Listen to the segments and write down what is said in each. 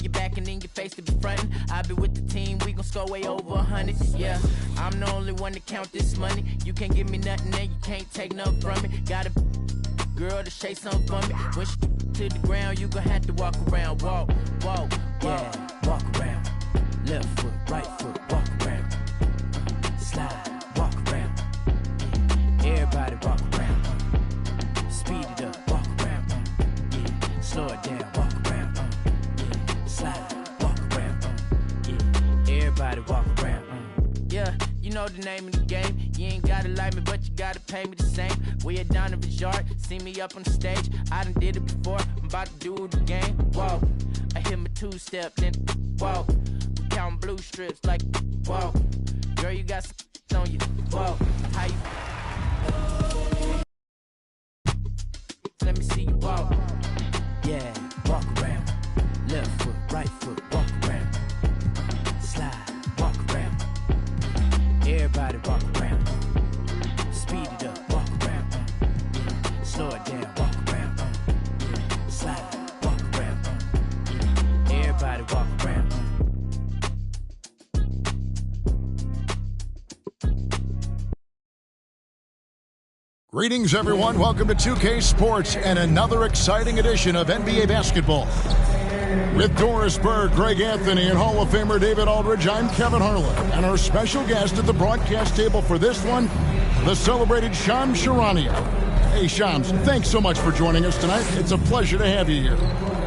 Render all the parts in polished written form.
behind your back and in your face to be frontin'. I be with the team, we gon' score way over 100. Yeah, I'm the only one to count this money. You can't give me nothing and you can't take nothing from me. Got a girl to shake something for me. When she to the ground, you gon' have to walk around. Walk, yeah, walk around. Left foot, right foot, walk around. Slide, walk around. Everybody walk around. Speed it up, walk around. Yeah, slow it down, walk around. Yeah, slide, walk around. Yeah, everybody walk around. Yeah, you know the name of the game. You ain't gotta like me, but you gotta pay me the same. We are down in Vijard, see me up on the stage. I done did it before, I'm about to do it again. Whoa, I hit my two-step, then whoa. We counting blue strips like whoa. Girl, you got some on you. Whoa, how you? Let me see you walk. Yeah, walk around. Left foot, right foot, walk around. Slide, walk around. Everybody walk around. Speed it up, walk around. Slow it down, walk around. Slide, walk around. Everybody walk around. Greetings, everyone. Welcome to 2K Sports and another exciting edition of NBA basketball. With Doris Berg, Greg Anthony, and Hall of Famer David Aldridge, I'm Kevin Harlan. And our special guest at the broadcast table for this one, the celebrated Shams Charania. Hey, Shams, thanks so much for joining us tonight. It's a pleasure to have you here.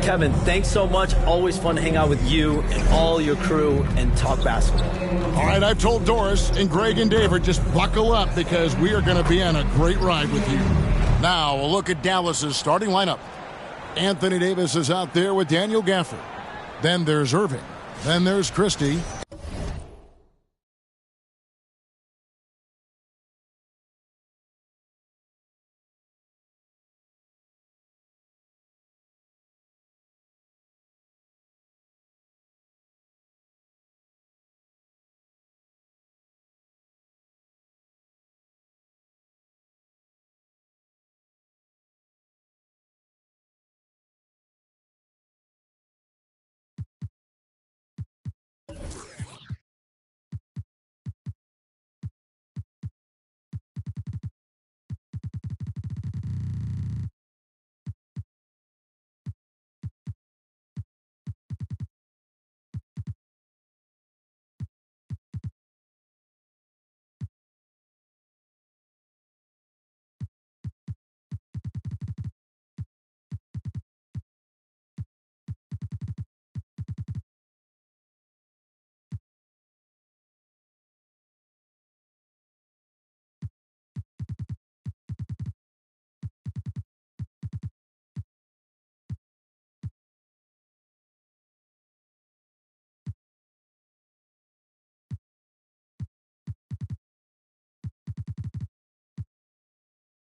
Kevin, thanks so much. Always fun to hang out with you and all your crew and talk basketball. All right, I've told Doris and Greg and David, just buckle up because we are going to be on a great ride with you. Now, a look at Dallas's starting lineup. Anthony Davis is out there with Daniel Gafford. Then there's Irving. Then there's Christie.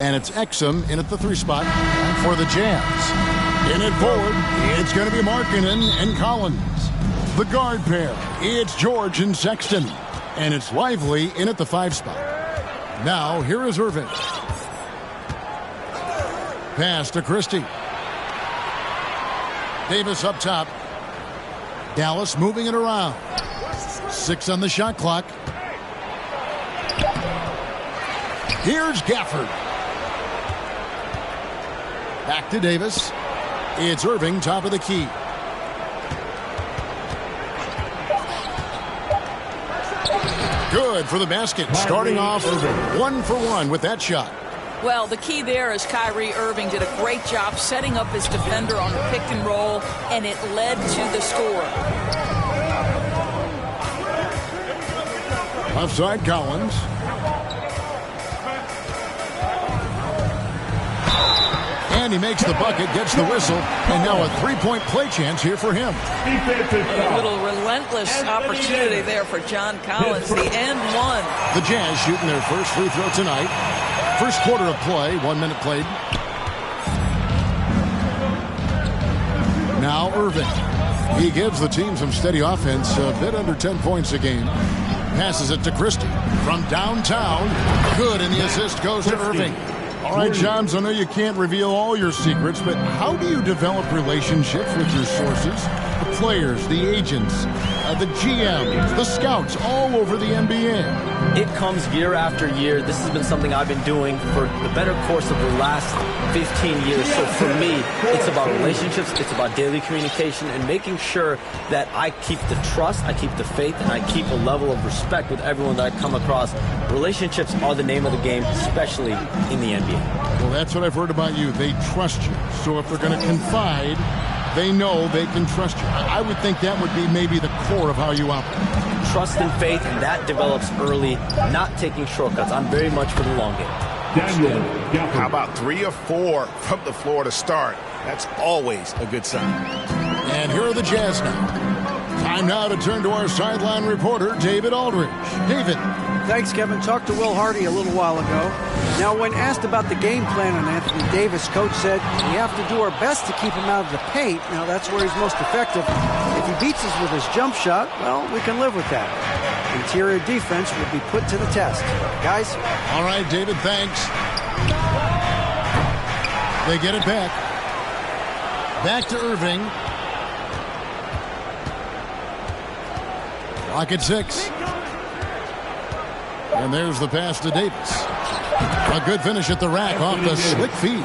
And it's Exum in at the 3 spot for the Jazz. In it forward, it's going to be Markkanen and Collins. The guard pair, it's George and Sexton. And it's Lively in at the 5 spot. Now, here is Irving. Pass to Christie. Davis up top. Dallas moving it around. 6 on the shot clock. Here's Gafford. Back to Davis. It's Irving, top of the key. Good for the basket. Starting off 1 for 1 with that shot. Well, the key there is Kyrie Irving did a great job setting up his defender on the pick and roll, and it led to the score. Offside Collins. And he makes the bucket, gets the whistle, and now a 3-point play chance here for him. A little relentless opportunity there for John Collins, the and one. The Jazz shooting their first free throw tonight. First quarter of play, 1 minute played. Now Irving. He gives the team some steady offense, a bit under 10 points a game. Passes it to Christie from downtown. Good, and the assist goes to Irving. All right, Shams, I know you can't reveal all your secrets, but how do you develop relationships with your sources? The players, the agents, the GMs, the scouts all over the NBA. It comes year after year. This has been something I've been doing for the better course of the last 15 years. So for me, it's about relationships, it's about daily communication, and making sure that I keep the trust, I keep the faith, and I keep a level of respect with everyone that I come across. Relationships are the name of the game, especially in the NBA. Well, that's what I've heard about you. They trust you. So if they're going to confide, they know they can trust you. I would think that would be maybe the core of how you operate. Trust and faith, and that develops early, not taking shortcuts. I'm very much for the long game. How about 3 or 4 from the floor to start? That's always a good sign. And here are the Jazz now. Time now to turn to our sideline reporter, David Aldridge. David. Thanks, Kevin. Talked to Will Hardy a little while ago. Now, when asked about the game plan on Anthony Davis, coach said, we have to do our best to keep him out of the paint. Now, that's where he's most effective. If he beats us with his jump shot, well, we can live with that. Interior defense will be put to the test. Guys? All right, David, thanks. They get it back. Back to Irving. Clock at 6. And there's the pass to Davis. A good finish at the rack off the slick feed.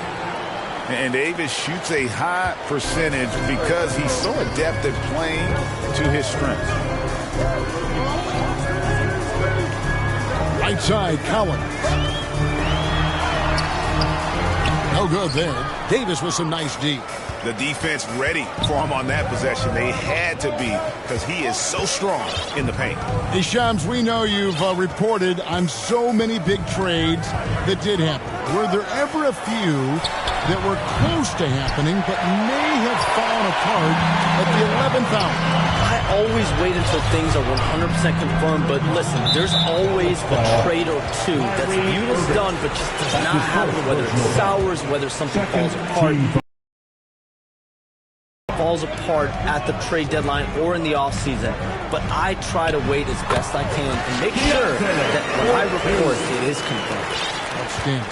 And Davis shoots a high percentage because he's so adept at playing to his strengths. Right side, Collins. No good there. Davis with some nice D. The defense ready for him on that possession. They had to be because he is so strong in the paint. Hey, Shams, we know you've reported on so many big trades that did happen. Were there ever a few that were close to happening but may have fallen apart at the 11th hour? I always wait until things are 100% confirmed, but listen, there's always a trade or two that's viewed as done but just does not happen, whether it sours, whether something falls apart at the trade deadline or in the offseason. But I try to wait as best I can and make sure that when I report, it is confirmed.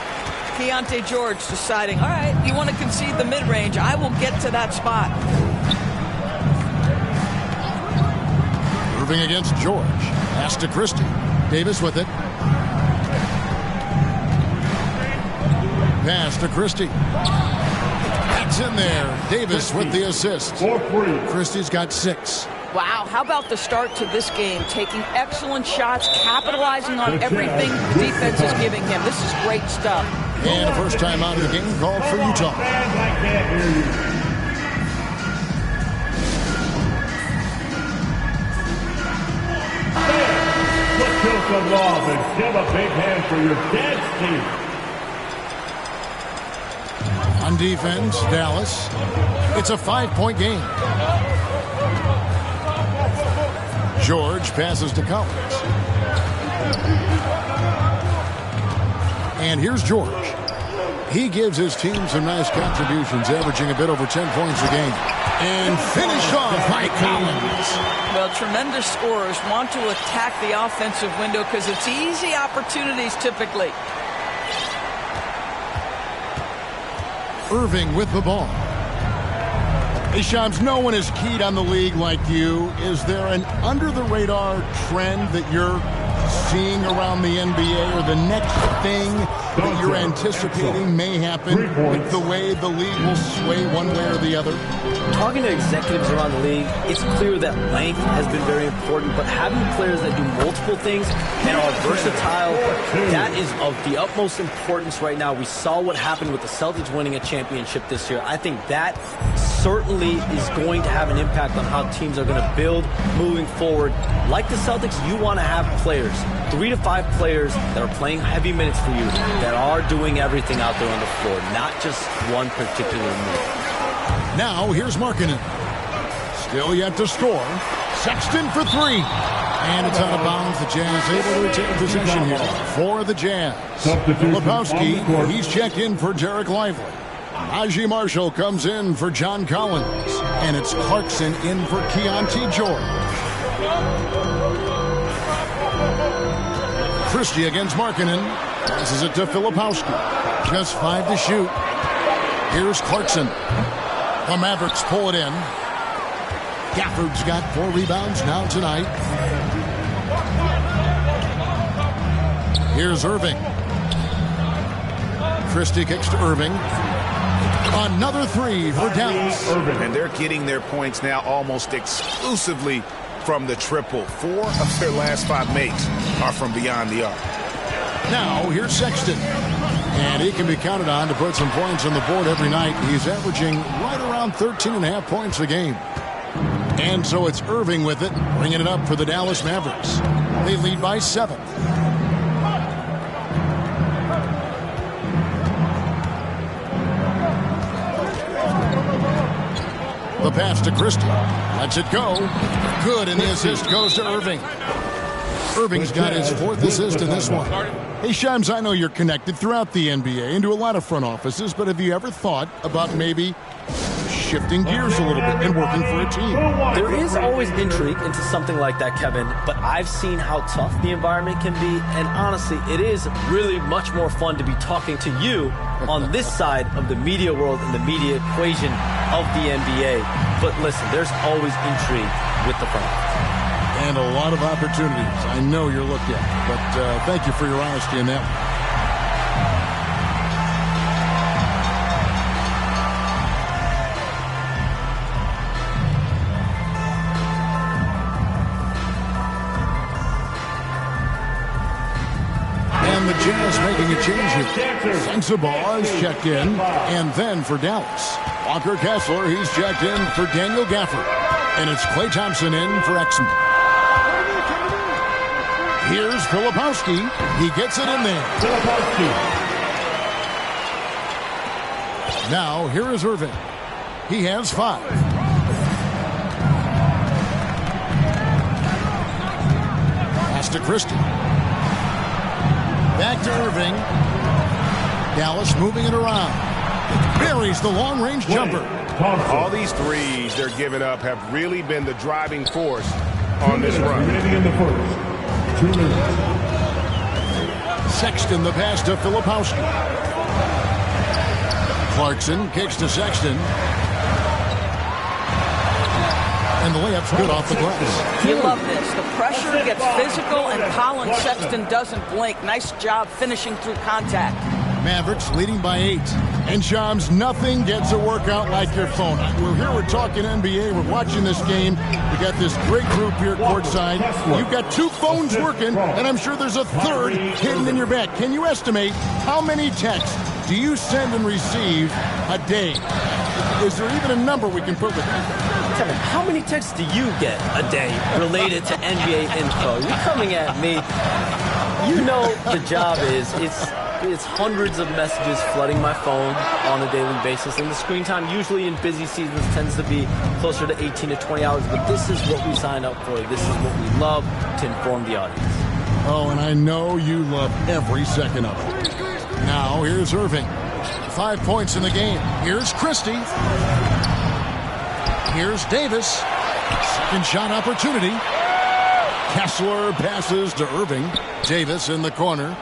Keontae George deciding, all right, you want to concede the mid-range, I will get to that spot. Moving against George. Pass to Christie. Davis with it. Pass to Christie. That's in there. Davis with the assist. Christie's got 6. Wow, how about the start to this game? Taking excellent shots, capitalizing on everything the defense is giving him. This is great stuff. And first time out of the game called for Utah. Let's show some love and give a big hand for your dad's team. On defense, Dallas. It's a 5-point game. George passes to Collins. And here's George. He gives his team some nice contributions, averaging a bit over 10 points a game. And finished off by Collins. Well, tremendous scorers want to attack the offensive window because it's easy opportunities typically. Irving with the ball. Hey, Shams, no one is keyed on the league like you. Is there an under-the-radar trend that you're seeing around the NBA, or the next thing that you're anticipating may happen with the way the league will sway one way or the other? Talking to executives around the league, it's clear that length has been very important, but having players that do multiple things and are versatile, that is of the utmost importance right now. We saw what happened with the Celtics winning a championship this year. I think that certainly is going to have an impact on how teams are going to build moving forward. Like the Celtics, you want to have players, 3 to 5 players that are playing heavy minutes for you, that are doing everything out there on the floor, not just one particular move. Now, here's Markkanen. Still yet to score. Sexton for 3. And it's out of bounds. The Jazz able to retain possession here for the Jazz. Lepowski, he's checked in for Derek Lively. Najee Marshall comes in for John Collins. And it's Clarkson in for Keontae George. Christie against Markkanen. Passes it to Filipowski. Just 5 to shoot. Here's Clarkson. The Mavericks pull it in. Gafford's got 4 rebounds now tonight. Here's Irving. Christie kicks to Irving. Another 3 for Dallas. And they're getting their points now almost exclusively from the triple. 4 of their last 5 makes are from beyond the arc. Now, here's Sexton. And he can be counted on to put some points on the board every night. He's averaging right around 13.5 points a game. And so it's Irving with it, bringing it up for the Dallas Mavericks. They lead by 7. The pass to Christie. Lets it go. Good, and the assist goes to Irving. Irving's got his 4th assist in this one. Hey, Shams, I know you're connected throughout the NBA into a lot of front offices, but have you ever thought about maybe shifting gears a little bit and working for a team? There is always intrigue into something like that, Kevin, but I've seen how tough the environment can be, and honestly, it is really much more fun to be talking to you on this side of the media world and the media equation of the NBA. But listen, there's always intrigue with the front office. And a lot of opportunities. I know you're looked at, but thank you for your honesty in that one. And the Jazz making a change here. Sensabaugh is checked in, and then for Dallas, Walker Kessler, he's checked in for Daniel Gafford. And it's Klay Thompson in for Exum. Here's Filipowski. He gets it in there. Now, here is Irving. He has 5. Pass to Christie. Back to Irving. Dallas moving it around. Buries the long-range jumper. All these threes they're giving up have really been the driving force on this run. Sexton, the pass to Filipowski. Clarkson kicks to Sexton. And the layup's good off the glass. You love this. The pressure gets physical, and Colin Sexton doesn't blink. Nice job finishing through contact. Mavericks leading by 8. And Shams, nothing gets a workout like your phone. We're talking NBA. We're watching this game. We got this great group here courtside. You've got 2 phones working, and I'm sure there's a 3rd hidden in your bag. Can you estimate how many texts do you send and receive a day? Is there even a number we can put with it? Kevin, how many texts do you get a day related to NBA info? You're coming at me. You know the job is, it's hundreds of messages flooding my phone on a daily basis, and the screen time usually in busy seasons tends to be closer to 18 to 20 hours, but this is what we signed up for. This is what we love to inform the audience. Oh, and I know you love every second of it. Now, here's Irving. 5 points in the game. Here's Christie. Here's Davis. Second shot opportunity. Kessler passes to Irving. Davis in the corner.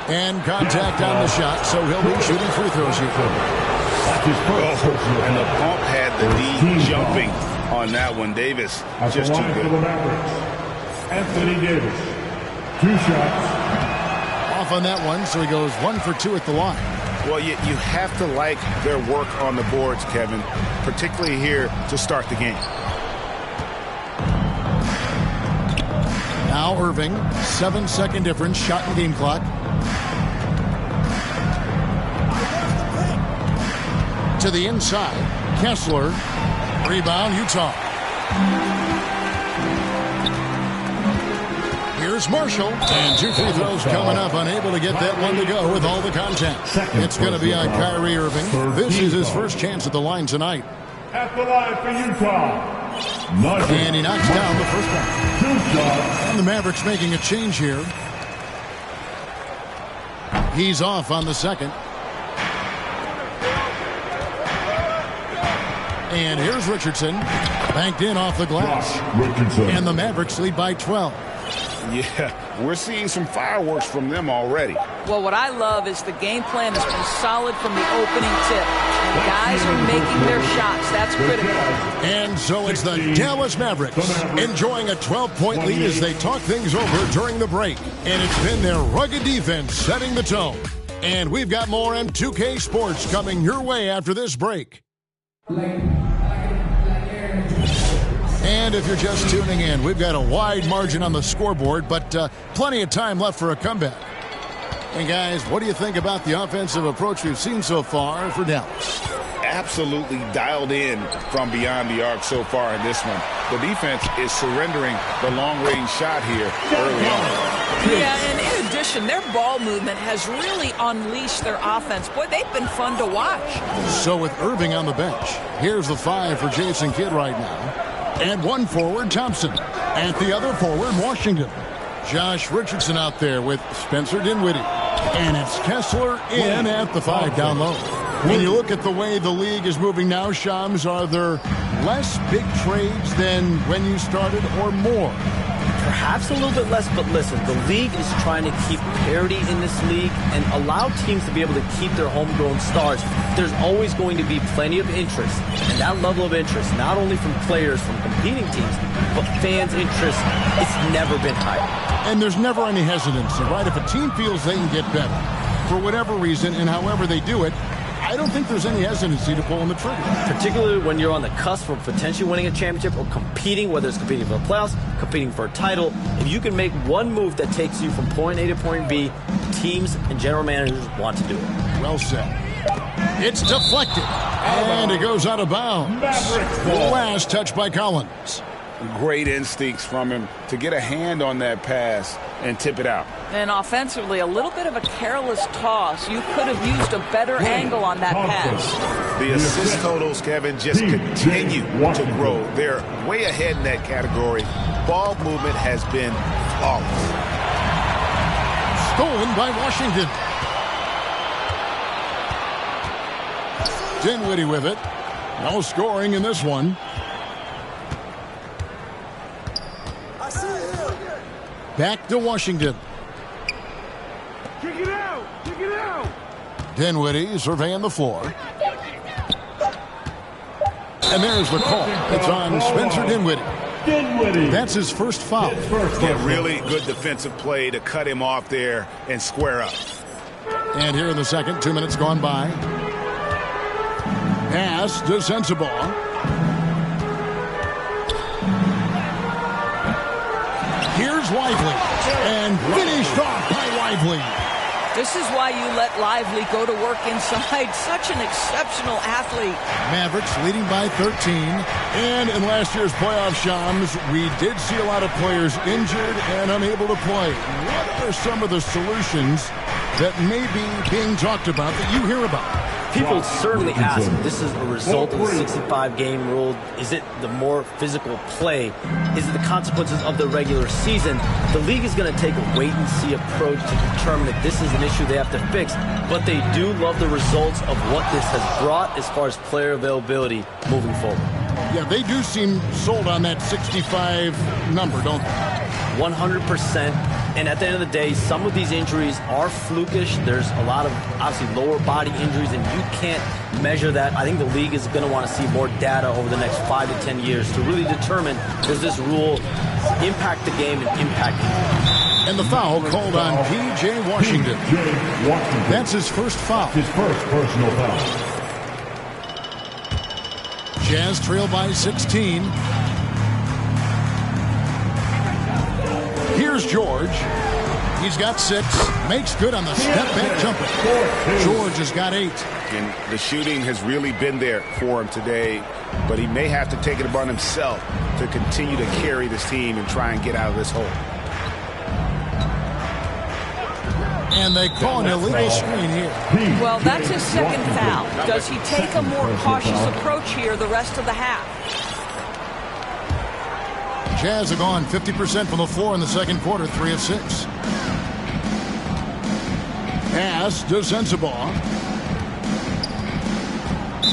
And contact on the shot, so he'll be shooting free throws here. And the pump had the D jumping on that one. Davis just too good. Anthony Davis, 2 shots. Off on that one, so he goes 1 for 2 at the line. Well, you have to like their work on the boards, Kevin, particularly here to start the game. Now Irving, 7-second difference, shot and game clock. To the inside, Kessler, rebound, Utah. Here's Marshall, and 2 free throws coming up, unable to get that one to go with all the contact. It's going to be on Kyrie Irving. This is his first chance at the line tonight. At the line for Utah. And he knocks down the first one. And the Mavericks making a change here. He's off on the second. And here's Richardson, banked in off the glass. And the Mavericks lead by 12. Yeah, we're seeing some fireworks from them already. Well, what I love is the game plan has been solid from the opening tip. And guys are making their shots. That's critical. And so it's the Dallas Mavericks enjoying a 12-point lead as they talk things over during the break. And it's been their rugged defense setting the tone. And we've got more M2K Sports coming your way after this break. And if you're just tuning in, we've got a wide margin on the scoreboard, but plenty of time left for a comeback. And guys, what do you think about the offensive approach we've seen so far for Dallas? Absolutely dialed in from beyond the arc so far in this one. The defense is surrendering the long-range shot here early on. Yeah, and in addition, their ball movement has really unleashed their offense. Boy, they've been fun to watch. So with Irving on the bench, here's the 5 for Jason Kidd right now. And one forward, Thompson. At the other forward, Washington. Josh Richardson out there with Spencer Dinwiddie. And it's Kessler in at the 5 down low. When you look at the way the league is moving now, Shams, are there less big trades than when you started or more? Perhaps a little bit less, but listen, the league is trying to keep parity in this league and allow teams to be able to keep their homegrown stars. There's always going to be plenty of interest, and that level of interest, not only from players from competing teams, but fans' interest, it's never been higher. And there's never any hesitancy, right? If a team feels they can get better, for whatever reason and however they do it, I don't think there's any hesitancy to pull on the trigger. Particularly when you're on the cusp of potentially winning a championship or competing, whether it's competing for the playoffs, competing for a title. If you can make one move that takes you from point A to point B, teams and general managers want to do it. Well said. It's deflected, and it goes out of bounds. Last touch by Collins. Great instincts from him to get a hand on that pass and tip it out. And offensively, a little bit of a careless toss. You could have used a better angle on that pass. The assist totals, Kevin, just continue to grow. They're way ahead in that category. Ball movement has been flawless. Stolen by Washington. Dinwiddie with it. No scoring in this one. Back to Washington. Kick it out! Kick it out! Dinwiddie surveying the floor. And there's the call. It's on Spencer Dinwiddie. That's his first foul. Yeah, really good defensive play to cut him off there and square up. And here in the second, 2 minutes gone by. Pass to Sensabaugh. Here's Lively, and finished off by Lively. This is why you let Lively go to work inside. Such an exceptional athlete. Mavericks leading by 13. And in last year's playoff, Shams, we did see a lot of players injured and unable to play. What are some of the solutions that may be being talked about that you hear about? People certainly ask, this is a result of the 65-game rule. Is it the more physical play? Is it the consequences of the regular season? The league is going to take a wait-and-see approach to determine if this is an issue they have to fix. But they do love the results of what this has brought as far as player availability moving forward. Yeah, they do seem sold on that 65 number, don't they? 100%. And at the end of the day, some of these injuries are flukish. There's a lot of, obviously, lower body injuries, and you can't measure that. I think the league is going to want to see more data over the next 5 to 10 years to really determine, does this rule impact the game and impact injuries? And the foul called on P.J. Washington. That's his first foul. His first personal foul. Jazz trail by 16. Here's George. He's got 6. Makes good on the step-back jumper. George has got 8. And the shooting has really been there for him today, but he may have to take it upon himself to continue to carry this team and try and get out of this hole. And they call an illegal screen here. Well, that's his second foul. Does he take a more cautious approach here the rest of the half? Jazz have gone 50% from the floor in the second quarter, 3 of 6. Pass to Sensabaugh.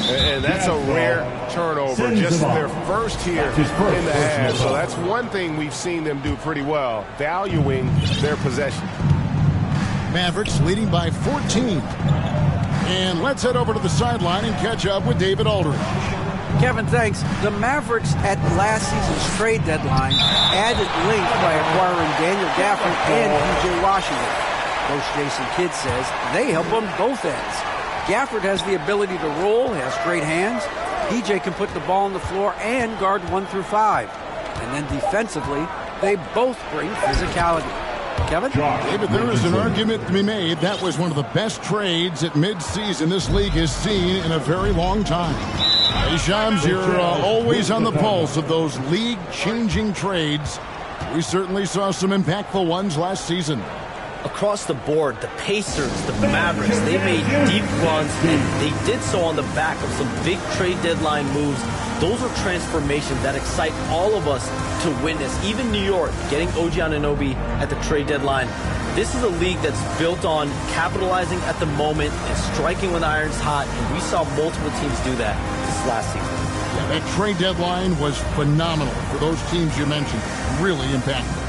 And that's a rare turnover, just their first here in the half. So that's one thing we've seen them do pretty well, valuing their possession. Mavericks leading by 14. And let's head over to the sideline and catch up with David Aldridge. Kevin, thanks. The Mavericks at last season's trade deadline added length by acquiring Daniel Gafford and P.J. Washington. Coach Jason Kidd says they help on both ends. Gafford has the ability to roll, has great hands. P.J. can put the ball on the floor and guard 1 through 5. And then defensively, they both bring physicality. Kevin? David, there is an argument to be made. That was one of the best trades at midseason this league has seen in a very long time. Hey, Shams, you're always on the pulse of those league-changing trades. We certainly saw some impactful ones last season. Across the board, the Pacers, the Mavericks, they made deep runs, and they did so on the back of some big trade deadline moves. Those are transformations that excite all of us to witness. Even New York, getting OG Anunoby at the trade deadline. This is a league that's built on capitalizing at the moment and striking when the iron's hot, and we saw multiple teams do that this last season. Yeah, that trade deadline was phenomenal for those teams you mentioned. Really impactful.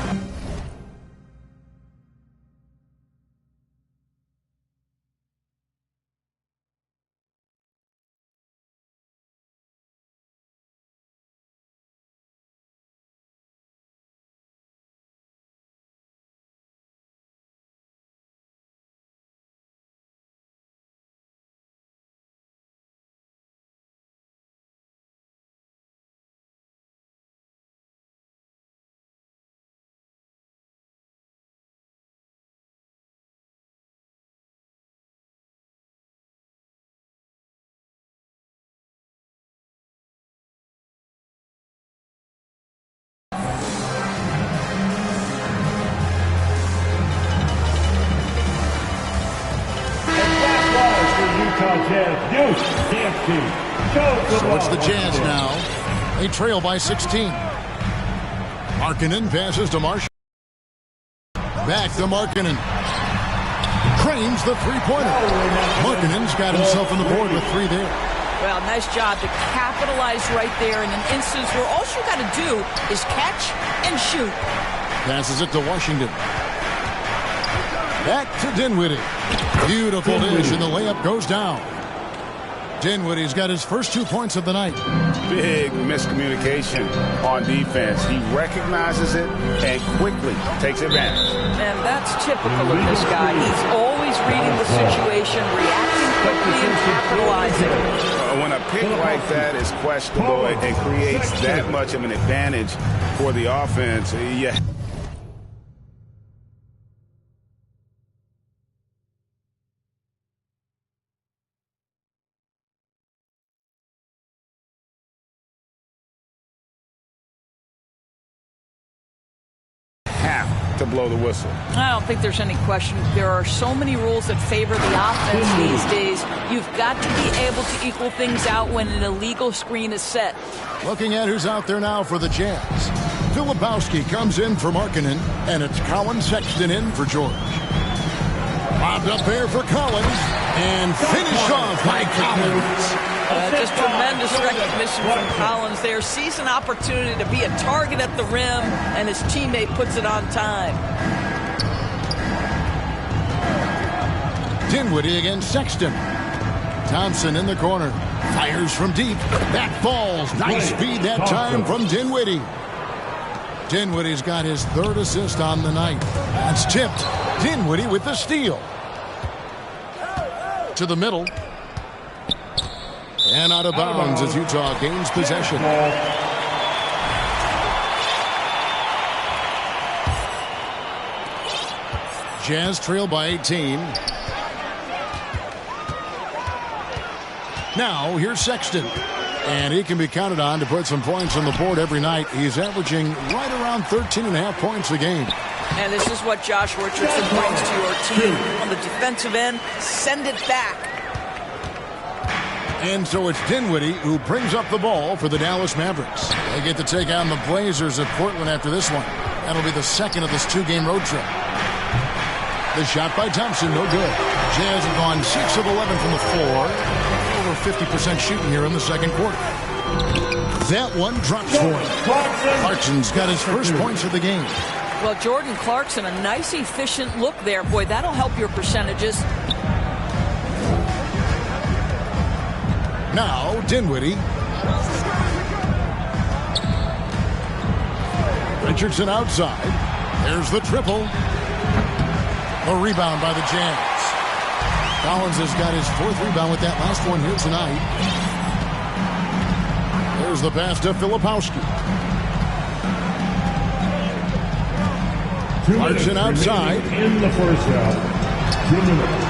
So it's the Jazz now. They trail by 16. Markkanen passes to Marshall. Back to Markkanen. Cranes the three-pointer. Markkanen's got himself on the board with 3 there. Well, nice job to capitalize right there in an instance where all you got to do is catch and shoot. Passes it to Washington. Back to Dinwiddie. Beautiful dish, and the layup goes down. Dinwiddie's got his first 2 points of the night. Big miscommunication on defense. He recognizes it and quickly takes advantage. And that's typical of this guy. He's always reading the situation, reacting quickly, and capitalizing. When a pick like that is questionable and creates that much of an advantage for the offense, yeah. To blow the whistle. I don't think there's any question. There are so many rules that favor the offense these days. You've got to be able to equal things out when an illegal screen is set. Looking at who's out there now for the Jazz. Filipowski comes in for Markkanen, and it's Colin Sexton in for George. Bobbed up there for Collins, and finished off by Collins. Just tremendous recognition from Collins there. Sees an opportunity to be a target at the rim, and his teammate puts it on time. Dinwiddie against Sexton. Thompson in the corner. Fires from deep. That falls. Nice speed that time from Dinwiddie. Dinwiddie's got his 3rd assist on the night. That's tipped. Dinwiddie with the steal. To the middle. And out of bounds as Utah gains possession. Jazz trail by 18. Now here's Sexton. And he can be counted on to put some points on the board every night. He's averaging right around 13.5 points a game. And this is what Josh Richardson brings to your team. On the defensive end, send it back. And so it's Dinwiddie who brings up the ball for the Dallas Mavericks. They get to take on the Blazers at Portland after this one. That'll be the second of this 2-game road trip. The shot by Thompson, no good. Jazz have gone 6 of 11 from the floor. Over 50% shooting here in the second quarter. That one drops for him. Clarkson's got his first points of the game. Well, Jordan Clarkson, a nice, efficient look there. Boy, that'll help your percentages. Now, Dinwiddie. Richardson outside. There's the triple. A rebound by the Jazz. Collins has got his fourth rebound with that last one here tonight. There's the pass to Filipowski. Clarkson outside. In the first half. 2 minutes.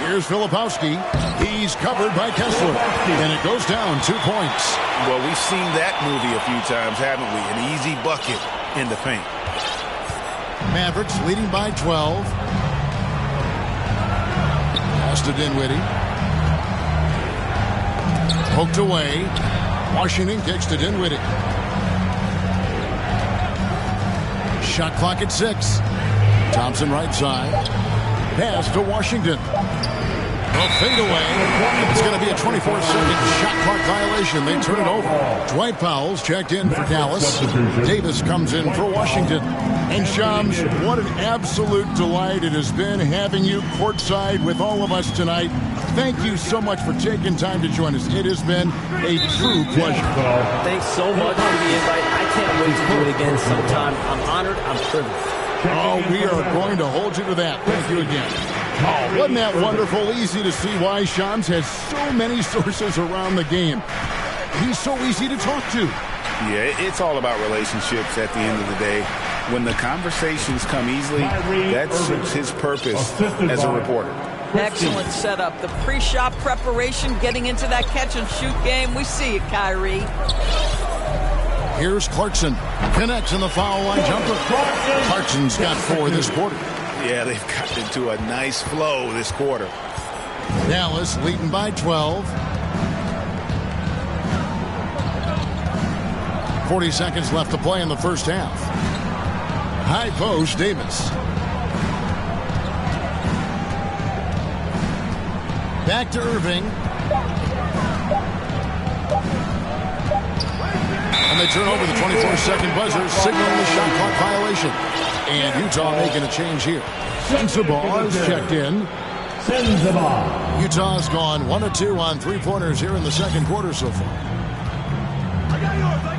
Here's Filipowski. He's covered by Kessler. And it goes down 2 points. Well, we've seen that movie a few times, haven't we? An easy bucket in the paint. Mavericks leading by 12. Pass to Dinwiddie. Poked away. Washington kicks to Dinwiddie. Shot clock at 6. Thompson right side. Pass to Washington. A fadeaway. It's going to be a 24-second shot clock violation. They turn it over. Dwight Powell's checked in for Dallas. Davis comes in for Washington. And Shams, what an absolute delight it has been having you courtside with all of us tonight. Thank you so much for taking time to join us. It has been a true pleasure. Thanks so much for the invite. I can't wait to do it again sometime. I'm honored. I'm privileged. Oh, we are going to hold you to that. Thank you again. Oh, wasn't that wonderful? Easy to see why Shams has so many sources around the game. He's so easy to talk to. Yeah, it's all about relationships at the end of the day. When the conversations come easily, that suits his purpose as a reporter. Excellent setup. The pre-shot preparation, getting into that catch-and-shoot game. We see it, Kyrie. Here's Clarkson. Connects in the foul line jumper. Clarkson's got 4 this quarter. Yeah, they've got into a nice flow this quarter. Dallas leading by 12. 40 seconds left to play in the first half. High post, Davis. Back to Irving. And they turn over the 24-second buzzer, signaling the shot clock violation. And Utah making a change here. Sensabaugh is checked in. Utah's gone 1 of 2 on three-pointers here in the second quarter so far. I got yours.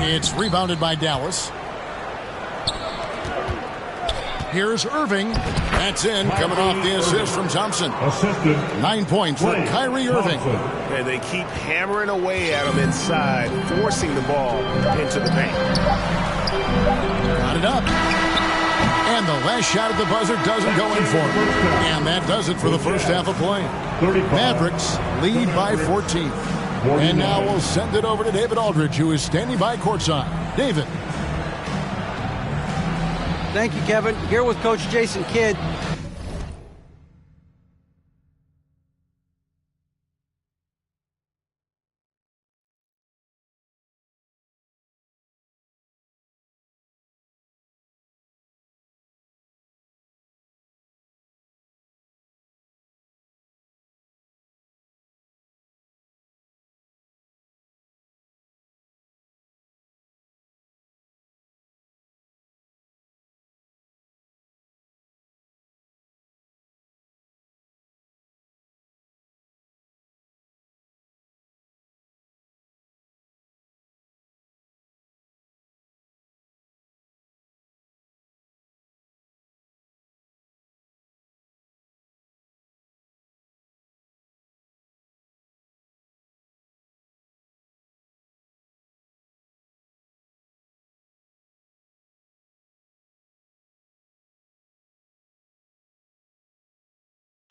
It's rebounded by Dallas. Here's Irving. That's in, coming off the assist from Thompson. 9 points for Kyrie Irving. And they keep hammering away at him inside, forcing the ball into the paint. Got it up. And the last shot at the buzzer doesn't go in for him. And that does it for the first half of play. Mavericks lead by 14. And now we'll send it over to David Aldridge, who is standing by courtside. David. Thank you, Kevin. Here with Coach Jason Kidd.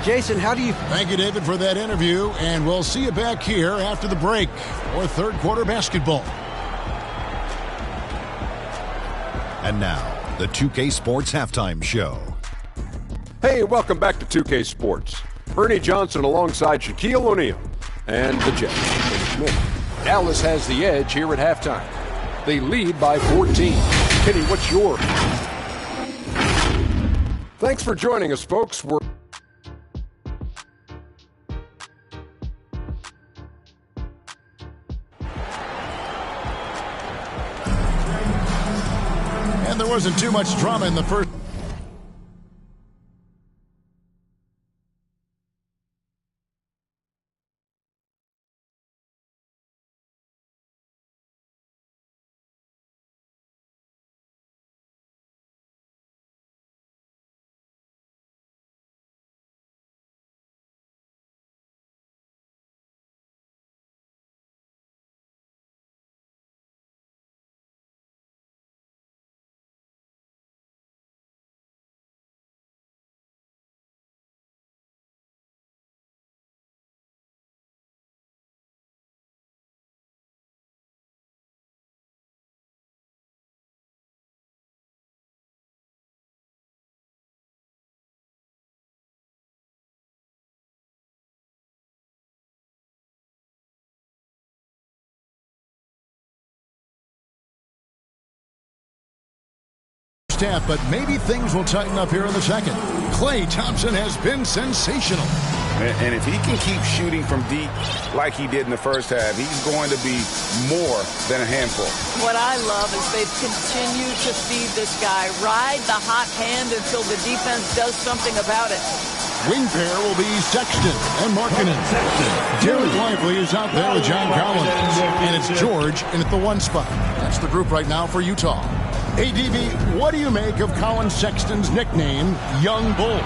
Jason, how do you... Thank you, David, for that interview, and we'll see you back here after the break for third quarter basketball. And now, the 2K Sports Halftime Show. Hey, welcome back to 2K Sports. Ernie Johnson alongside Shaquille O'Neal and the Jets. Dallas has the edge here at halftime. They lead by 14. Kenny, what's your? Thanks for joining us, folks. And there wasn't too much drama in the first. Half, but maybe things will tighten up here in the second. Klay Thompson has been sensational. And if he can keep shooting from deep like he did in the first half, he's going to be more than a handful. What I love is they've continued to feed this guy. Ride the hot hand until the defense does something about it. Wing pair will be Sexton and Markkanen. Derek Lively is out there with John Collins. And it's George in at the 1 spot. That's the group right now for Utah. ADB, what do you make of Colin Sexton's nickname, Young Bull?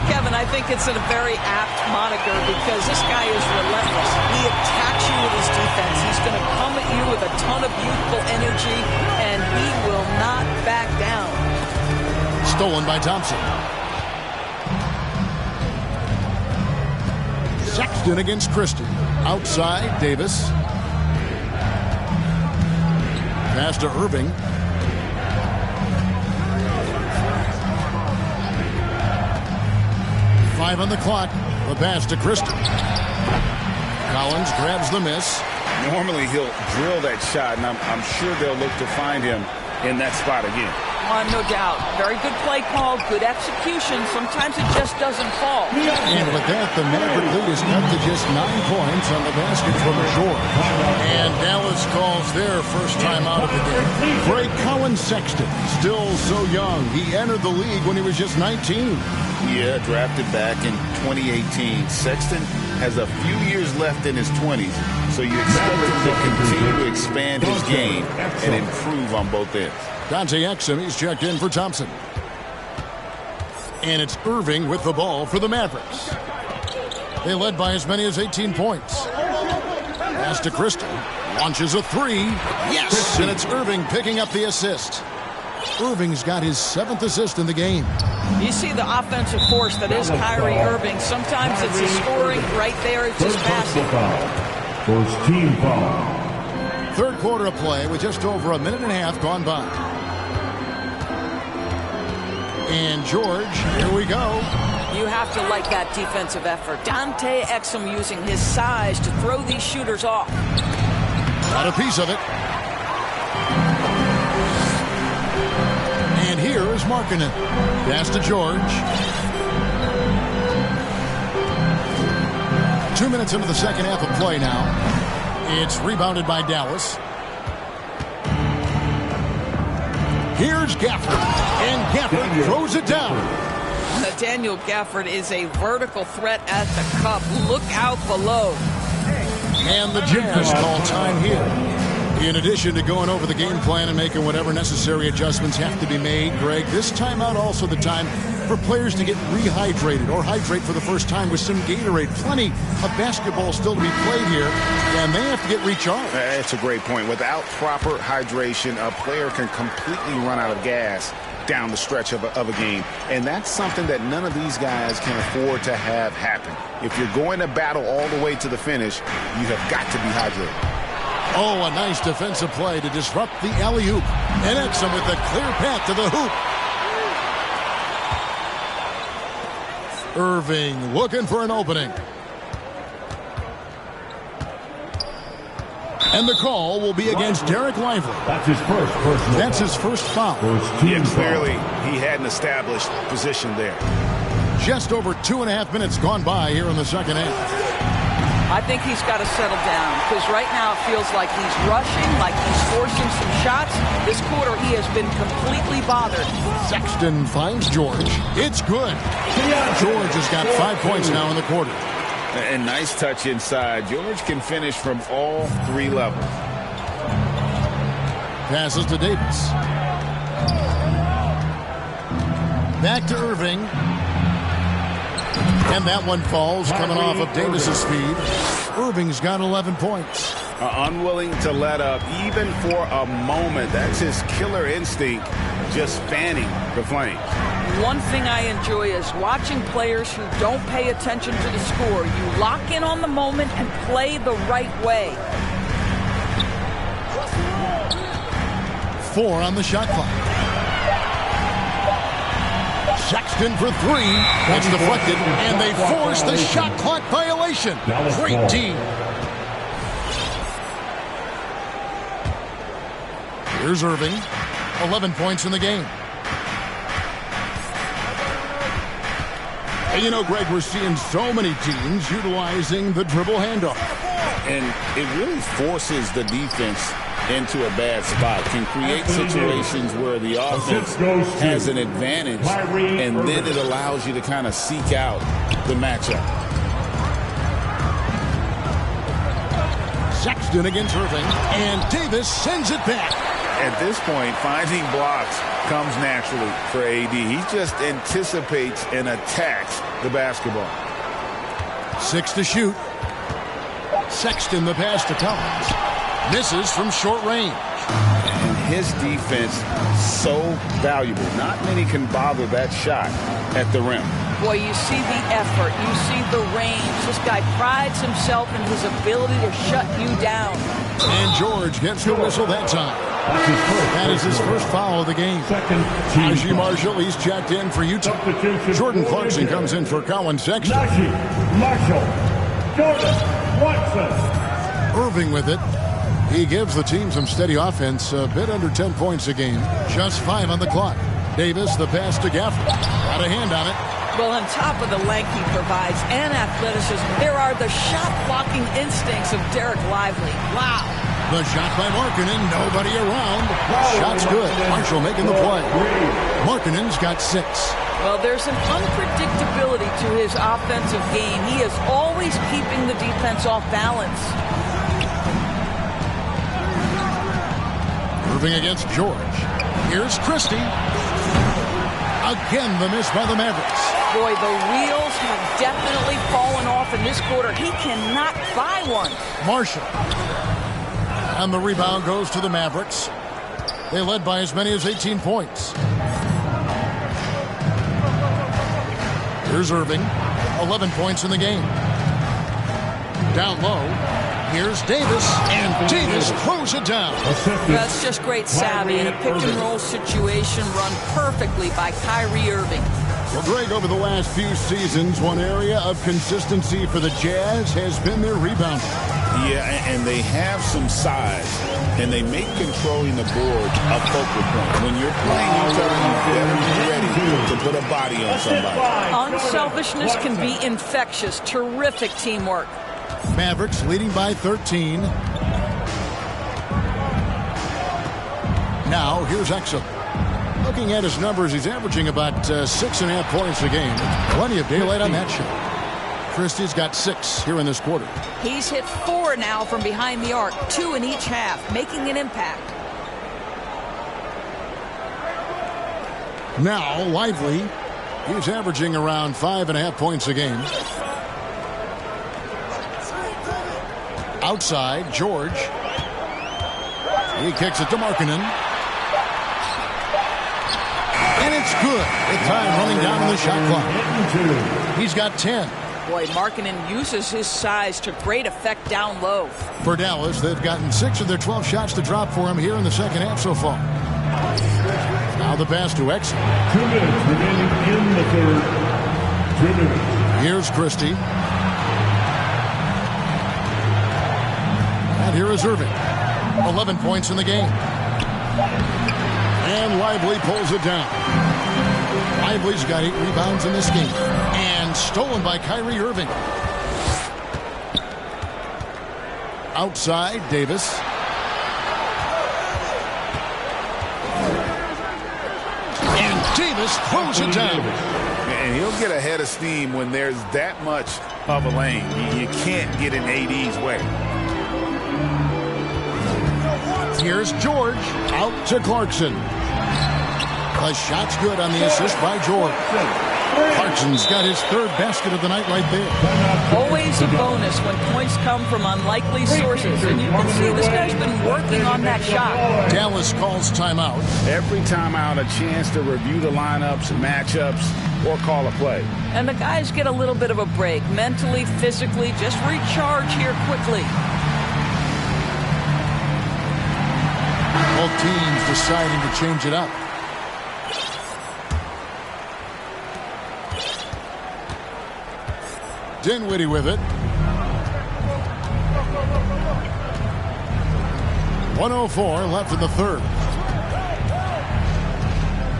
Kevin, I think it's a very apt moniker because this guy is relentless. He attacks you with his defense. He's going to come at you with a ton of youthful energy, and he will not back down. Stolen by Thompson. Sexton against Christie. Outside, Davis. Pass to Irving. Five on the clock. The pass to Christie. Collins grabs the miss. Normally he'll drill that shot, and I'm sure they'll look to find him in that spot again. No doubt. Very good play call, good execution. Sometimes it just doesn't fall. And with that, the Maverick lead is up to just 9 points on the basket from George. And Dallas calls their first time out of the game. Great Colin Sexton, still so young. He entered the league when he was just 19. Yeah, drafted back in 2018. Sexton has a few years left in his 20s, so you expect him to continue to expand his game and improve on both ends. Dante Exum, he's checked in for Thompson. And it's Irving with the ball for the Mavericks. They led by as many as 18 points. Pass to Christie. Launches a 3. Yes! And it's Irving picking up the assist. Irving's got his 7th assist in the game. You see the offensive force that is Kyrie Irving. Sometimes it's his scoring. Right there, it's his passing. First team foul. Third quarter of play with just over a minute and a half gone by. And George, here we go. You have to like that defensive effort. Dante Exum using his size to throw these shooters off. Got a piece of it. And here is Markkanen. Pass to George. 2 minutes into the second half of play now. It's rebounded by Dallas. Here's Gafford. And Gafford throws it down. Daniel Gafford is a vertical threat at the cup. Look out below. And the Jazz call time here. In addition to going over the game plan and making whatever necessary adjustments have to be made, Greg, this timeout also the time for players to get rehydrated or hydrate for the first time with some Gatorade. Plenty of basketball still to be played here, and they have to get recharged. That's a great point. Without proper hydration, a player can completely run out of gas down the stretch of a game. And that's something that none of these guys can afford to have happen. If you're going to battle all the way to the finish, you have got to be hydrated. Oh, a nice defensive play to disrupt the alley-oop. And Exum with a clear path to the hoop. Irving looking for an opening. And the call will be against Derek Lively. That's his first personal. That's his first foul. Clearly, he had an established position there. Just over 2.5 minutes gone by here in the second half. I think he's got to settle down because right now it feels like he's rushing, like he's forcing some shots. This quarter he has been completely bothered. Sexton finds George. It's good. George has got 5 points now in the quarter. And nice touch inside. George can finish from all 3 levels. Passes to Davis. Back to Irving. And that one falls coming off of Davis's speed. Irving's got 11 points. Unwilling to let up even for a moment. That's his killer instinct, just fanning the flames. One thing I enjoy is watching players who don't pay attention to the score. You lock in on the moment and play the right way. 4 on the shot clock. Sexton for 3. That's deflected, and they force the shot clock violation. Great team. Here's Irving. 11 points in the game. And you know, Greg, we're seeing so many teams utilizing the dribble handoff. And it really forces the defense into a bad spot, can create situations where the offense has an advantage, and then it allows you to kind of seek out the matchup. Sexton against Irving, and Davis sends it back. At this point, finding blocks comes naturally for AD. He just anticipates and attacks the basketball. 6 to shoot. Sexton the pass to Collins. Misses from short range. And his defense so valuable. Not many can bother that shot at the rim. Boy, you see the effort. You see the range. This guy prides himself in his ability to shut you down. And George gets the whistle that time. That is his first foul of the game. Najee Marshall, he's checked in for Utah. Jordan Clarkson comes in for Colin Sexton. Najee Marshall. Jordan Watson. Irving with it. He gives the team some steady offense, a bit under 10 points a game. Just 5 on the clock. Davis, the pass to Gafford. Got a hand on it. Well, on top of the length he provides and athleticism, there are the shot-blocking instincts of Derek Lively. Wow. The shot by Markkanen, nobody around. Shot's good. Marshall making the play. Markkanen's got 6. Well, there's an unpredictability to his offensive game. He is always keeping the defense off balance. Irving against George. Here's Christie. Again, the miss by the Mavericks. Boy, the wheels have definitely fallen off in this quarter. He cannot buy one. Marshall. And the rebound goes to the Mavericks. They led by as many as 18 points. Here's Irving. 11 points in the game. Down low. Here's Davis, and Davis throws it down. That's just great savvy in a pick-and-roll situation run perfectly by Kyrie Irving. Well, Greg, over the last few seasons, one area of consistency for the Jazz has been their rebounding. Yeah, and they have some size, and they make controlling the board a focal point. When you're playing each other, you better be ready to put a body on somebody. Unselfishness can be infectious. Terrific teamwork. Mavericks leading by 13. Now, here's Exum. Looking at his numbers, he's averaging about 6.5 points a game. Plenty of daylight on that shot. Christie's got 6 here in this quarter. He's hit 4 now from behind the arc, 2 in each half, making an impact. Now, Lively. He's averaging around 5.5 points a game. Outside, George. He kicks it to Markkanen. And it's good. The time running down on the shot clock. He's got 10. Boy, Markkanen uses his size to great effect down low. For Dallas, they've gotten 6 of their 12 shots to drop for him here in the second half so far. Now the pass to Exum. 2 minutes remaining in the third. 2 minutes. Here's Christie. And here is Irving. 11 points in the game. And Lively pulls it down. Lively's got 8 rebounds in this game. And stolen by Kyrie Irving. Outside, Davis. And Davis throws it down. And he'll get a head of steam when there's that much of a lane. You can't get in AD's way. Here's George. Out to Clarkson. The shot's good on the assist by George. Clarkson's got his 3rd basket of the night right there. Always a bonus when points come from unlikely sources. And you can see this guy's been working on that shot. Dallas calls timeout. Every timeout, a chance to review the lineups, matchups, or call a play. And the guys get a little bit of a break. Mentally, physically, just recharge here quickly. Both teams deciding to change it up. Dinwiddie with it. 1:04 left in the 3rd.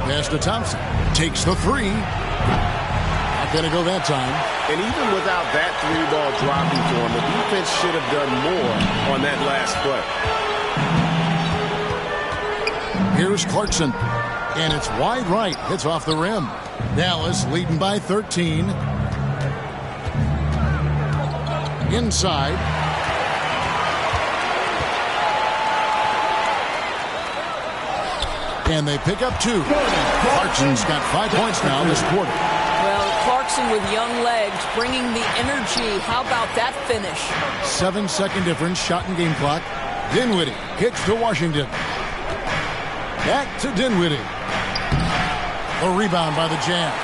Pass to Thompson. Takes the 3. Not going to go that time. And even without that 3-ball dropping to him, the defense should have done more on that last play. Here's Clarkson. And it's wide right. Hits off the rim. Dallas leading by 13. Inside. And they pick up 2. Clarkson's got 5 points now this quarter. Well, Clarkson with young legs, bringing the energy. How about that finish? 7-second difference, shot and game clock. Dinwiddie kicks to Washington. Back to Dinwiddie. A rebound by the Jazz.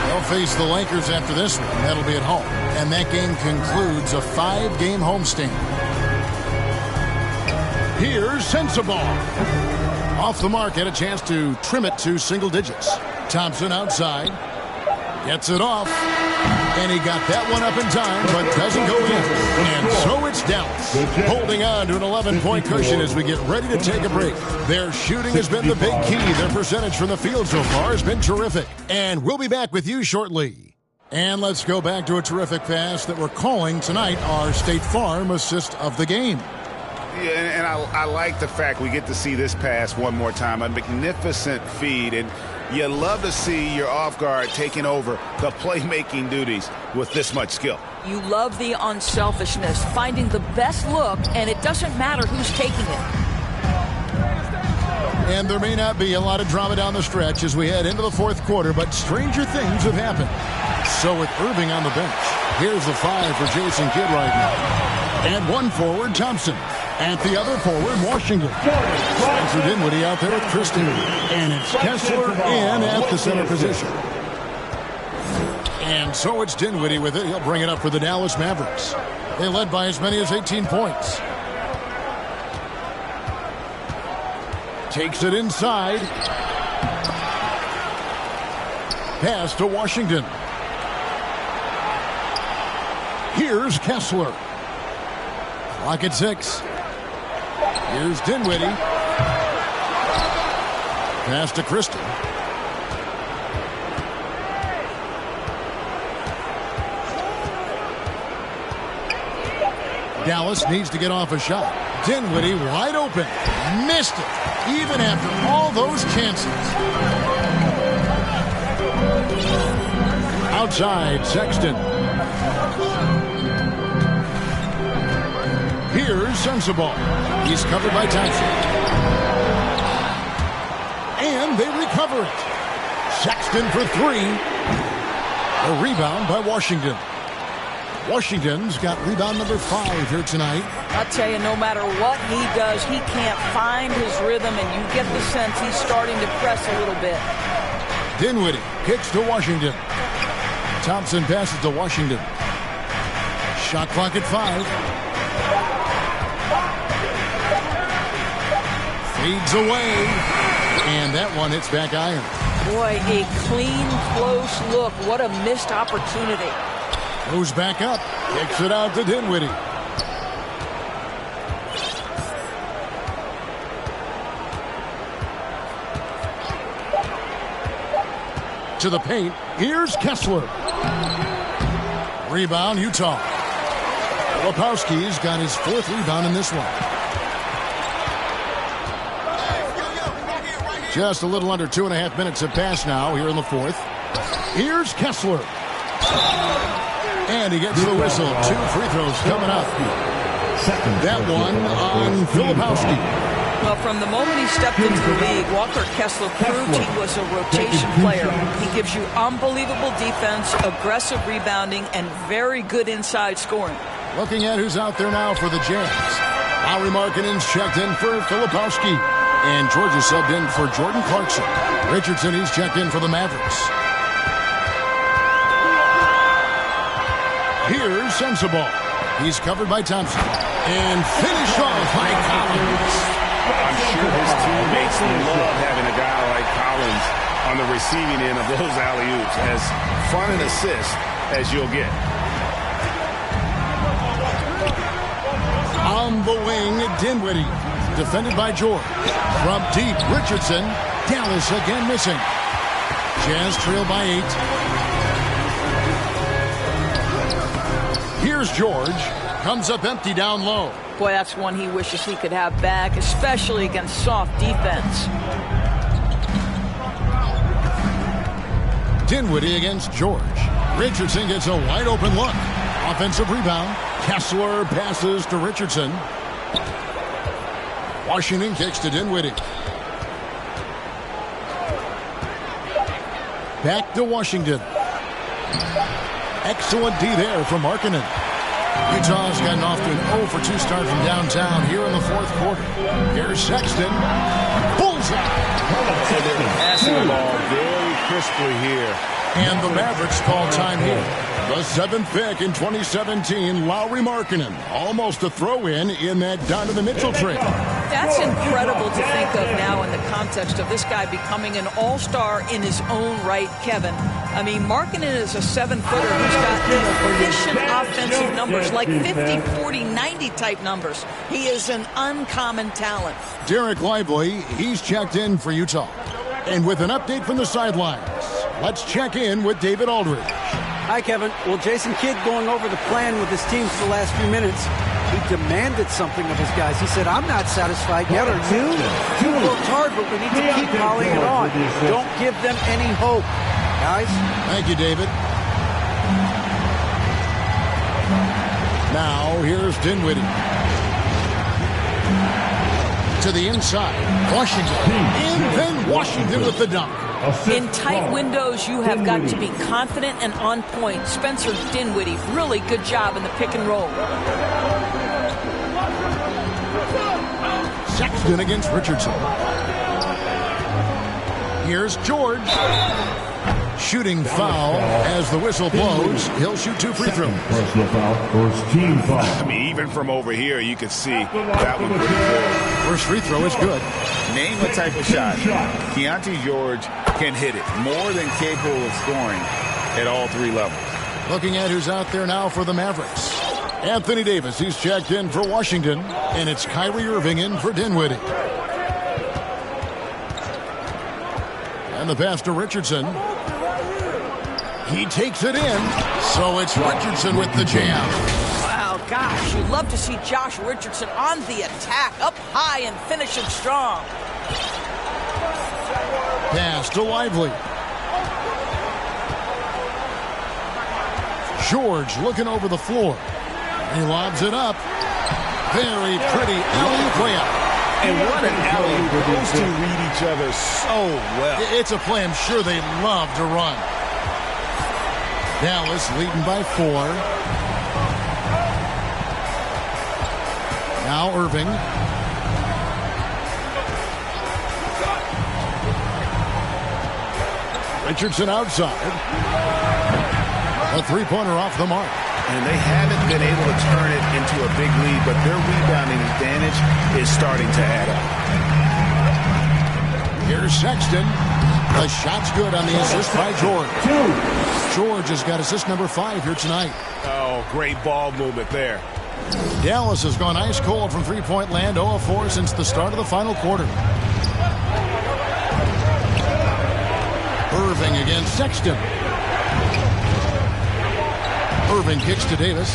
They'll face the Lakers after this one. That'll be at home. And that game concludes a 5-game homestand. Here's Sensabaugh. Off the mark, had a chance to trim it to single digits. Thompson outside. Gets it off. And he got that one up in time, but doesn't go in. And so it's Dallas, holding on to an 11-point cushion as we get ready to take a break. Their shooting has been the big key. Their percentage from the field so far has been terrific. And we'll be back with you shortly. And let's go back to a terrific pass that we're calling tonight our State Farm assist of the game. Yeah, and I like the fact we get to see this pass one more time. A magnificent feed, and you love to see your off guard taking over the playmaking duties with this much skill. You love the unselfishness, finding the best look, and it doesn't matter who's taking it. And there may not be a lot of drama down the stretch as we head into the 4th quarter, but stranger things have happened. So with Irving on the bench, here's the 5 for Jason Kidd right now. And one forward, Thompson. At the other forward, Washington. Spencer Dinwiddie out there with Christie. And it's Kessler in at the center position. And so it's Dinwiddie with it. He'll bring it up for the Dallas Mavericks. They led by as many as 18 points. Takes it inside. Pass to Washington. Here's Kessler. Clock at 6. Here's Dinwiddie. Pass to Christie. Dallas needs to get off a shot. Dinwiddie wide open. Missed it, even after all those chances. Outside, Sexton. Here's Sensabaugh. He's covered by Thompson. And they recover it. Sexton for 3. A rebound by Washington. Washington's got rebound number 5 here tonight. I'll tell you, no matter what he does, he can't find his rhythm, and you get the sense he's starting to press a little bit. Dinwiddie kicks to Washington. Thompson passes to Washington. Shot clock at 5. Fades away. And that one hits back iron. Boy, a clean, close look. What a missed opportunity. Goes back up. Kicks it out to Dinwiddie. To the paint. Here's Kessler. Rebound, Utah. Filipowski's got his 4th rebound in this one. Just a little under 2.5 minutes have passed now here in the 4th. Here's Kessler. And he gets the whistle. 2 free throws coming up. That one on Filipowski. Well, from the moment he stepped into the league, Walker Kessler proved he was a rotation player. He gives you unbelievable defense, aggressive rebounding, and very good inside scoring. Looking at who's out there now for the Jazz. Lauri Markkanen's checked in for Filipowski. And Georgia subbed in for Jordan Clarkson. Richardson, he's checked in for the Mavericks. Here's Sensabaugh. He's covered by Thompson. And finished off by Collins. I'm sure his teammates love having a guy like Collins on the receiving end of those alley-oops. As fun an assist as you'll get. On the wing, Dinwiddie. Defended by George. From deep, Richardson. Dallas again missing. Jazz trail by 8. Here's George. Comes up empty down low. Boy, that's one he wishes he could have back, especially against soft defense. Dinwiddie against George. Richardson gets a wide open look. Offensive rebound. Kessler passes to Richardson. Washington kicks to Dinwiddie. Back to Washington. Excellent D there from Markkanen. Utah's gotten off to an 0-for-2 start from downtown here in the 4th quarter. Here's Sexton. Bullseye. Passing the ball very crisply here. And the Mavericks call time here. The 7th pick in 2017, Lauri Markkanen. Almost a throw-in that Donovan Mitchell trade. That's incredible to think of now in the context of this guy becoming an all-star in his own right, Kevin. I mean, Markkanen is a 7-footer who's got efficient offensive numbers, like 50, 40, 90 type numbers. He is an uncommon talent. Derek Lively, he's checked in for Utah. And with an update from the sidelines, let's check in with David Aldridge. Hi, Kevin. Well, Jason Kidd going over the plan with his team for the last few minutes. He demanded something of his guys. He said, I'm not satisfied yet, are you? You worked hard, but we need to keep volleying it on. Don't give them any hope, guys. Thank you, David. Now, here's Dinwiddie. To the inside. Washington. And then Washington with the dunk. In tight windows, you have got to be confident and on point. Spencer Dinwiddie, really good job in the pick and roll. Sexton against Richardson. Here's George. Shooting foul as the whistle blows. He'll shoot 2 free throws. Personal foul, first team foul. I mean, even from over here, you can see that one pretty clear. First free throw is good. Name a type of shot. Keontae George can hit it. More than capable of scoring at all 3 levels. Looking at who's out there now for the Mavericks. Anthony Davis, he's checked in for Washington. And it's Kyrie Irving in for Dinwiddie. And the pass to Richardson. He takes it in. So it's Richardson with the jam. Wow, gosh, you'd love to see Josh Richardson on the attack, up high and finishing strong. Pass to Lively. George looking over the floor. He lobs it up. Very pretty alley-oop layup. And what an alley-oop. Those two read each other so well. It's a play I'm sure they love to run. Dallas leading by 4. Now Irving. Richardson outside. A 3-pointer off the mark. And they haven't been able to turn it into a big lead, but their rebounding advantage is starting to add up. Here's Sexton. The shot's good on the assist by George. George has got assist number 5 here tonight. Oh, great ball movement there. Dallas has gone ice cold from 3-point land, 0-4 since the start of the final quarter. Irving Irving against Sexton. Irving kicks to Davis.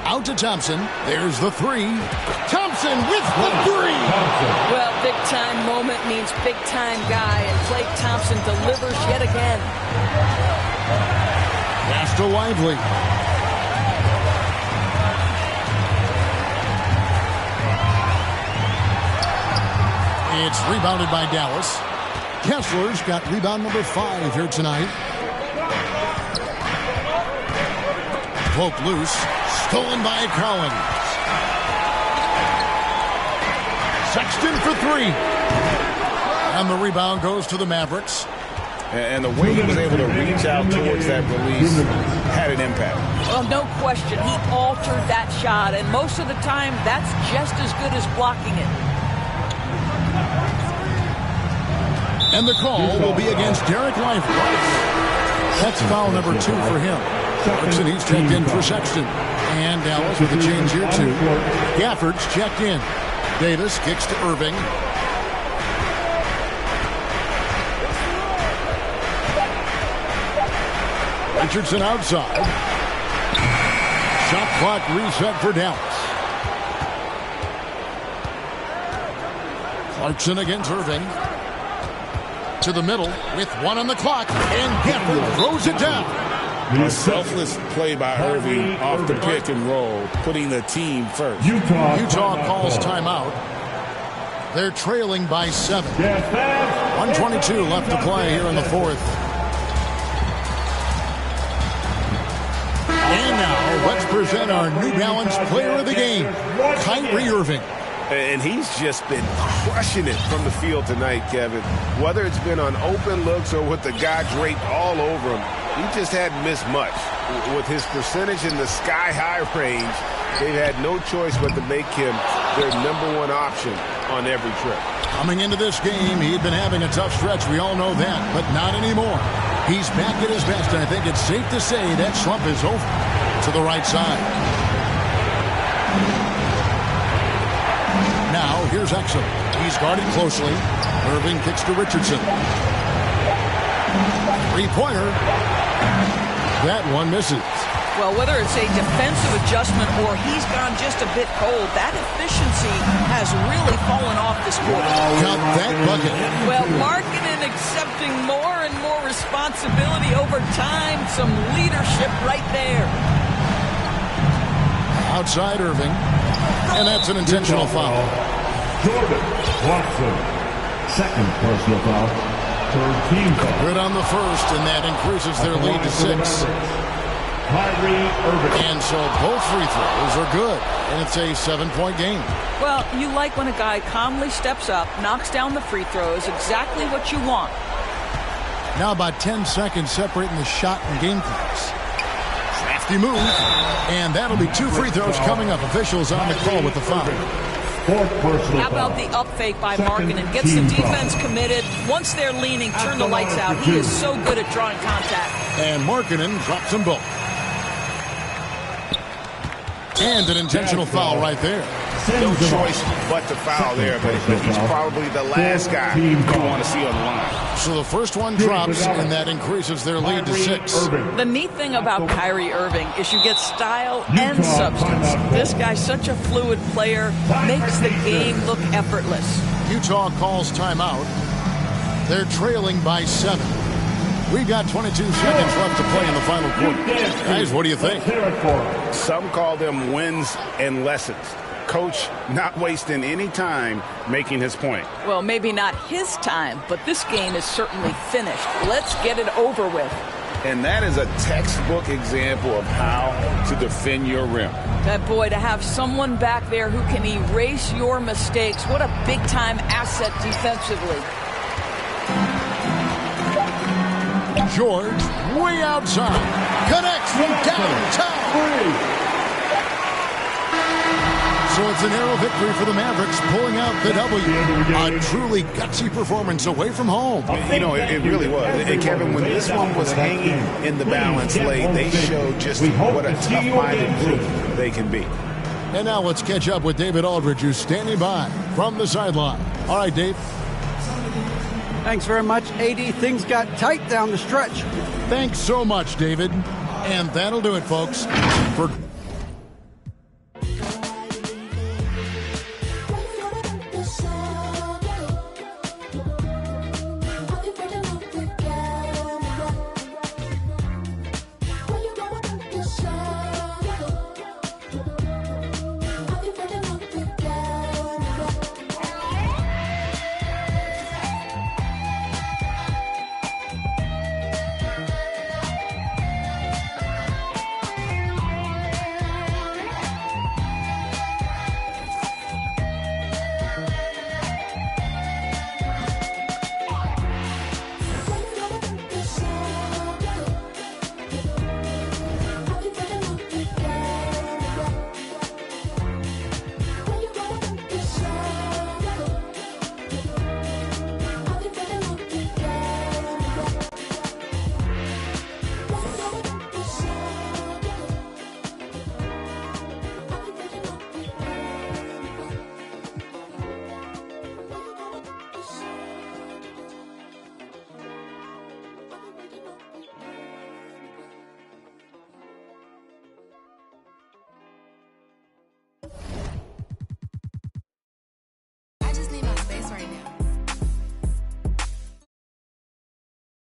Out to Thompson. There's the three. Thompson with the three. Well, big-time moment means big-time guy, and Klay Thompson delivers yet again. Pass to Lively. It's rebounded by Dallas. Kessler's got rebound number 5 here tonight. Poke loose. Stolen by Collins. Sexton for 3. And the rebound goes to the Mavericks. And the way he was able to reach out towards that release had an impact. Well, no question. He altered that shot, and most of the time, that's just as good as blocking it. And the call will be against Derek Lively. That's foul number 2 for him. Clarkson, he's checked in for Sexton. And Dallas with a change here, too. Gafford's checked in. Davis kicks to Irving. Richardson outside. Shot clock reset for Dallas. Clarkson against Irving. To the middle with 1 on the clock. And Gafford throws it down. A selfless play by Irving off the pick and roll, putting the team first. Utah calls timeout. They're trailing by 7. 1:22 left to play here in the 4th. And now let's present our New Balance player of the game, Kyrie Irving. And he's just been crushing it from the field tonight, Kevin. Whether it's been on open looks or with the guy draped all over him, he just hadn't missed much. With his percentage in the sky-high range, they've had no choice but to make him their #1 option on every trip. Coming into this game, he'd been having a tough stretch. We all know that, but not anymore. He's back at his best, and I think it's safe to say that slump is over. To the right side. Now, here's Exum. He's guarded closely. Irving kicks to Richardson. Three-pointer. That one misses. Well, whether it's a defensive adjustment or he's gone just a bit cold, that efficiency has really fallen off this quarter. Got that bucket. Well, Markkanen accepting more and more responsibility over time. Some leadership right there. Outside Irving. And that's an intentional foul. Jordan Watson. Second personal foul. Third team foul. Good on the first, and that increases their lead to 6. Kyrie Irving. And so both free throws are good, and it's a 7-point game. Well, you like when a guy calmly steps up, knocks down the free throws, exactly what you want. Now about 10 seconds separating the shot and game clocks. Crafty move, and that'll be 2 free throws coming up. Officials on the call with the foul. How about the up fake by Markkanen? Gets the defense committed. Once they're leaning, turn the lights out. He is so good at drawing contact. And Markkanen drops them both. And an intentional foul right there. No choice but to foul there, but he's probably the last guy you want to see on the line. So the first one drops, and that increases their lead to 6. The neat thing about Kyrie Irving is you get style and substance. This guy's such a fluid player, makes the game look effortless. Utah calls timeout. They're trailing by 7. We've got 22 seconds left to play in the final quarter. Guys, what do you think? Some call them wins and lessons. Coach not wasting any time making his point. Well, maybe not his time, but this game is certainly finished. Let's get it over with. And that is a textbook example of how to defend your rim. That boy, to have someone back there who can erase your mistakes, what a big-time asset defensively. George, way outside. Connects from downtown. So it's a narrow victory for the Mavericks, pulling out the W. A truly gutsy performance away from home. You know, it really was. And Kevin, when this one was hanging in the balance late, they showed just what a tough-minded group they can be. And now let's catch up with David Aldridge, who's standing by from the sideline. All right, Dave. Thanks very much, AD. Things got tight down the stretch. Thanks so much, David. And that'll do it, folks. For